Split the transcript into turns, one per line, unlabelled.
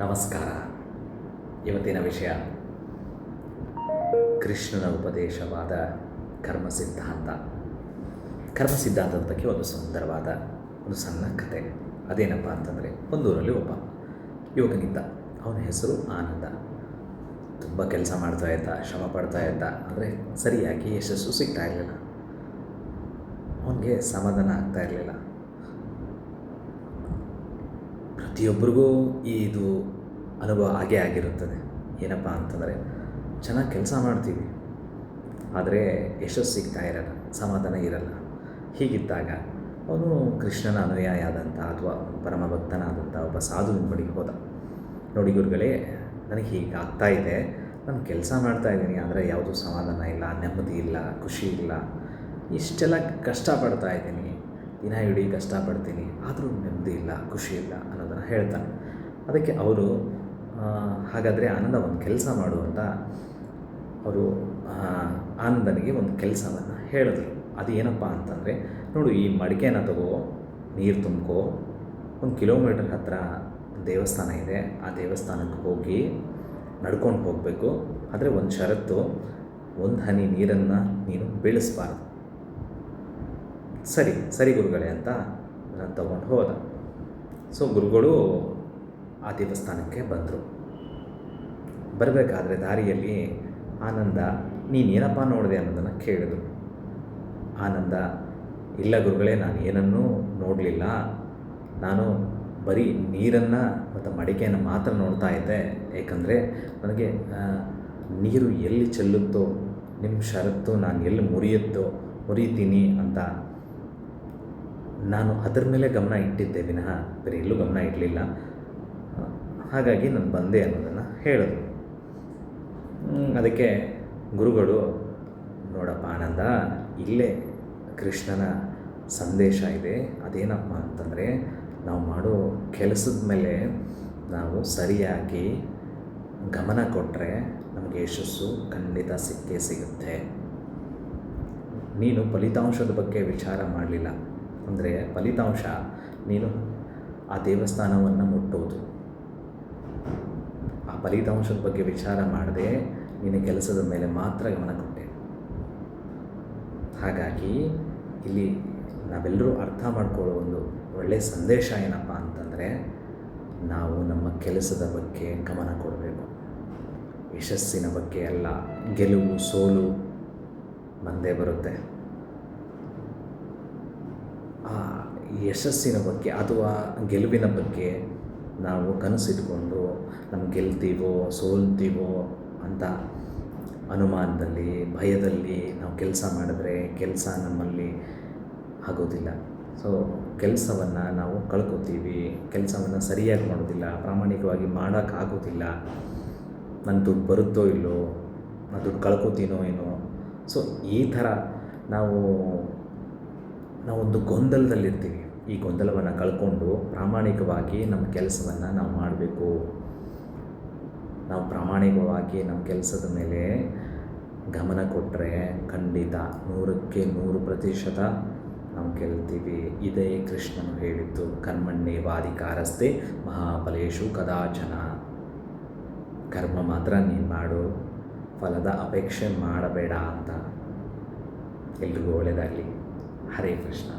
ನಮಸ್ಕಾರ. ಇವತ್ತಿನ ವಿಷಯ ಕೃಷ್ಣನ ಉಪದೇಶವಾದ ಕರ್ಮ ಸಿದ್ಧಾಂತ. ಕರ್ಮ ಸಿದ್ಧಾಂತದ ಬಗ್ಗೆ ಒಂದು ಸುಂದರವಾದ ಒಂದು ಸಣ್ಣ ಕತೆ. ಅದೇನಪ್ಪ ಅಂತಂದರೆ, ಒಂದೂರಲ್ಲಿ ಒಬ್ಬ ಯುವಕನಿದ್ದ. ಅವನ ಹೆಸರು ಆನಂದ. ತುಂಬ ಕೆಲಸ ಮಾಡ್ತಾ ಇದ್ದ, ಶ್ರಮ ಪಡ್ತಾ ಇದ್ದ. ಅಂದರೆ ಸರಿಯಾಗಿ ಯಶಸ್ಸು ಸಿಗ್ತಾ ಇರಲಿಲ್ಲ. ಅವನಿಗೆ ಸಮಾಧಾನ ಆಗ್ತಾ ಇರಲಿಲ್ಲ. ಪ್ರತಿಯೊಬ್ಬರಿಗೂ ಇದು ಅನುಭವ ಆಗೇ ಆಗಿರುತ್ತದೆ. ಏನಪ್ಪ ಅಂತಂದರೆ, ಚೆನ್ನಾಗಿ ಕೆಲಸ ಮಾಡ್ತೀವಿ, ಆದರೆ ಯಶಸ್ಸು ಸಿಗ್ತಾ ಇರಲ್ಲ, ಸಮಾಧಾನ ಇರಲ್ಲ. ಹೀಗಿದ್ದಾಗ ಅವನು ಕೃಷ್ಣನ ಅನುಯಾಯಿ ಆದಂಥ ಅಥವಾ ಪರಮ ಭಕ್ತನಾದಂಥ ಒಬ್ಬ ಸಾಧುವಿನ ಬಳಿಗೆ ಹೋದ. ನೋಡಿ ಗುರುಗಳೇ, ನನಗೆ ಹೀಗೆ ಆಗ್ತಾ ಇದೆ, ನಾನು ಕೆಲಸ ಮಾಡ್ತಾಯಿದ್ದೀನಿ, ಆದರೆ ಯಾವುದೂ ಸಮಾಧಾನ ಇಲ್ಲ, ನೆಮ್ಮದಿ ಇಲ್ಲ, ಖುಷಿ ಇಲ್ಲ, ಇಷ್ಟೆಲ್ಲ ಕಷ್ಟಪಡ್ತಾ ಇದ್ದೀನಿ, ದಿನ ಇಡೀ ಕಷ್ಟಪಡ್ತೀನಿ, ಆದರೂ ನೆಮ್ಮದಿ ಇಲ್ಲ, ಖುಷಿ ಇಲ್ಲ ಅನ್ನೋದನ್ನು ಹೇಳ್ತಾನೆ. ಅದಕ್ಕೆ ಅವರು ಹಾಗಾದರೆ ಆನಂದ ಒಂದು ಕೆಲಸ ಮಾಡು ಅಂತ ಅವರು ಆನಂದನಿಗೆ ಒಂದು ಕೆಲಸವನ್ನು ಹೇಳಿದ್ರು. ಅದು ಏನಪ್ಪ ಅಂತಂದರೆ, ನೋಡು, ಈ ಮಡಿಕೆನ ತಗೋ, ನೀರು ತುಂಬ್ಕೋ, 1 ಕಿಲೋಮೀಟರ್ ಹತ್ತಿರ ದೇವಸ್ಥಾನ ಇದೆ, ಆ ದೇವಸ್ಥಾನಕ್ಕೆ ಹೋಗಿ ನಡ್ಕೊಂಡು ಹೋಗಬೇಕು. ಆದರೆ ಒಂದು ಷರತ್ತು, 1 ಹನಿ ನೀರನ್ನು ನೀನು ಬೀಳಿಸಬಾರ್ದು. ಸರಿ ಗುರುಗಳೇ ಅಂತ ನಾನು ತಗೊಂಡು ಹೋದ. ಸೊ ಗುರುಗಳು ಆ ದೇವಸ್ಥಾನಕ್ಕೆ ಬಂದರು. ಬರಬೇಕಾದ್ರೆ ದಾರಿಯಲ್ಲಿ ಆನಂದ, ನೀನೇನಪ್ಪ ನೋಡಿದೆ ಅನ್ನೋದನ್ನು ಕೇಳಿದರು. ಆನಂದ, ಇಲ್ಲ ಗುರುಗಳೇ, ನಾನು ಏನನ್ನೂ ನೋಡಲಿಲ್ಲ, ನಾನು ಬರೀ ನೀರನ್ನು ಮತ್ತು ಮಡಿಕೆಯನ್ನು ಮಾತ್ರ ನೋಡ್ತಾ ಇದ್ದೆ. ಏಕೆಂದರೆ ನನಗೆ ನೀರು ಎಲ್ಲಿ ಚೆಲ್ಲುತ್ತೋ, ನಿಮ್ಮ ಷರತ್ತು ನಾನು ಎಲ್ಲಿ ಮುರಿತೀನಿ ಅಂತ ನಾನು ಅದರ ಮೇಲೆ ಗಮನ ಇಟ್ಟಿದ್ದೆ ವಿನಃ ಬೇರೆ ಎಲ್ಲೂ ಗಮನ ಇಡಲಿಲ್ಲ. ಹಾಗಾಗಿ ನಾನು ಬಂದೆ ಅನ್ನೋದನ್ನು ಹೇಳಿದ್ರು. ಅದಕ್ಕೆ ಗುರುಗಳು, ನೋಡಪ್ಪ ಆನಂದ, ಇಲ್ಲೇ ಕೃಷ್ಣನ ಸಂದೇಶ ಇದೆ. ಅದೇನಪ್ಪ ಅಂತಂದರೆ, ನಾವು ಮಾಡೋ ಕೆಲಸದ ಮೇಲೆ ನಾವು ಸರಿಯಾಗಿ ಗಮನ ಕೊಟ್ಟರೆ ನಮಗೆ ಯಶಸ್ಸು ಖಂಡಿತ ಸಿಕ್ಕೇ ಸಿಗುತ್ತೆ. ನೀನು ಫಲಿತಾಂಶದ ಬಗ್ಗೆ ವಿಚಾರ ಮಾಡಲಿಲ್ಲ ಅಂದರೆ, ಫಲಿತಾಂಶ ನೀನು ಆ ದೇವಸ್ಥಾನವನ್ನು ಮುಟ್ಟೋದು. ಆ ಫಲಿತಾಂಶದ ಬಗ್ಗೆ ವಿಚಾರ ಮಾಡದೆ ನಿನ್ನ ಕೆಲಸದ ಮೇಲೆ ಮಾತ್ರ ಗಮನ ಕೊಟ್ಟೆ. ಹಾಗಾಗಿ ಇಲ್ಲಿ ನಾವೆಲ್ಲರೂ ಅರ್ಥ ಮಾಡ್ಕೊಳ್ಳೋ ಒಂದು ಒಳ್ಳೆಯ ಸಂದೇಶ ಏನಪ್ಪ ಅಂತಂದರೆ, ನಾವು ನಮ್ಮ ಕೆಲಸದ ಬಗ್ಗೆ ಗಮನ ಕೊಡಬೇಕು, ಯಶಸ್ಸಿನ ಬಗ್ಗೆ ಅಲ್ಲ. ಗೆಲುವು ಸೋಲು ಬಂದೇ ಬರುತ್ತೆ. ಆ ಯಶಸ್ಸಿನ ಬಗ್ಗೆ ಅಥವಾ ಗೆಲುವಿನ ಬಗ್ಗೆ ನಾವು ಕನಸಿಟ್ಕೊಂಡು ನಮ್ಮ ಗೆಲ್ತೀವೋ ಸೋಲ್ತೀವೋ ಅಂತ ಅನುಮಾನದಲ್ಲಿ, ಭಯದಲ್ಲಿ ನಾವು ಕೆಲಸ ಮಾಡಿದ್ರೆ ಕೆಲಸ ನಮ್ಮಲ್ಲಿ ಆಗೋದಿಲ್ಲ. ಸೊ ಕೆಲಸವನ್ನು ನಾವು ಕಳ್ಕೊತೀವಿ, ಕೆಲಸವನ್ನು ಸರಿಯಾಗಿ ಮಾಡೋದಿಲ್ಲ, ಪ್ರಾಮಾಣಿಕವಾಗಿ ಮಾಡೋಕ್ಕಾಗೋದಿಲ್ಲ. ನನ್ನ ದುಡ್ಡು ಬರುತ್ತೋ ಇಲ್ಲೋ, ನಾನು ದುಡ್ಡು ಕಳ್ಕೊತೀನೋ ಏನೋ. ಸೊ ಈ ಥರ ನಾವೊಂದು ಗೊಂದಲದಲ್ಲಿರ್ತೀವಿ. ಈ ಗೊಂದಲವನ್ನು ಕಳ್ಕೊಂಡು ಪ್ರಾಮಾಣಿಕವಾಗಿ ನಮ್ಮ ಕೆಲಸವನ್ನು ನಾವು ಮಾಡಬೇಕು. ನಾವು ಪ್ರಾಮಾಣಿಕವಾಗಿ ನಮ್ಮ ಕೆಲಸದ ಮೇಲೆ ಗಮನ ಕೊಟ್ಟರೆ ಖಂಡಿತ 100ಕ್ಕೆ 100% ನಾವು ಗೆಲ್ತೀವಿ. ಇದೇ ಕೃಷ್ಣನು ಹೇಳಿದ್ದು, ಕರ್ಮಣ್ಯೇವಾಧಿಕಾರಸ್ತೆ ಮಹಾಫಲೇಷು ಕದಾಚನ. ಕರ್ಮ ಮಾತ್ರ ನೀನು ಮಾಡು, ಫಲದ ಅಪೇಕ್ಷೆ ಮಾಡಬೇಡ ಅಂತ. ಎಲ್ರಿಗೂ ಒಳ್ಳೆಯದಾಗಲಿ. ಹರೇ ಕೃಷ್ಣ.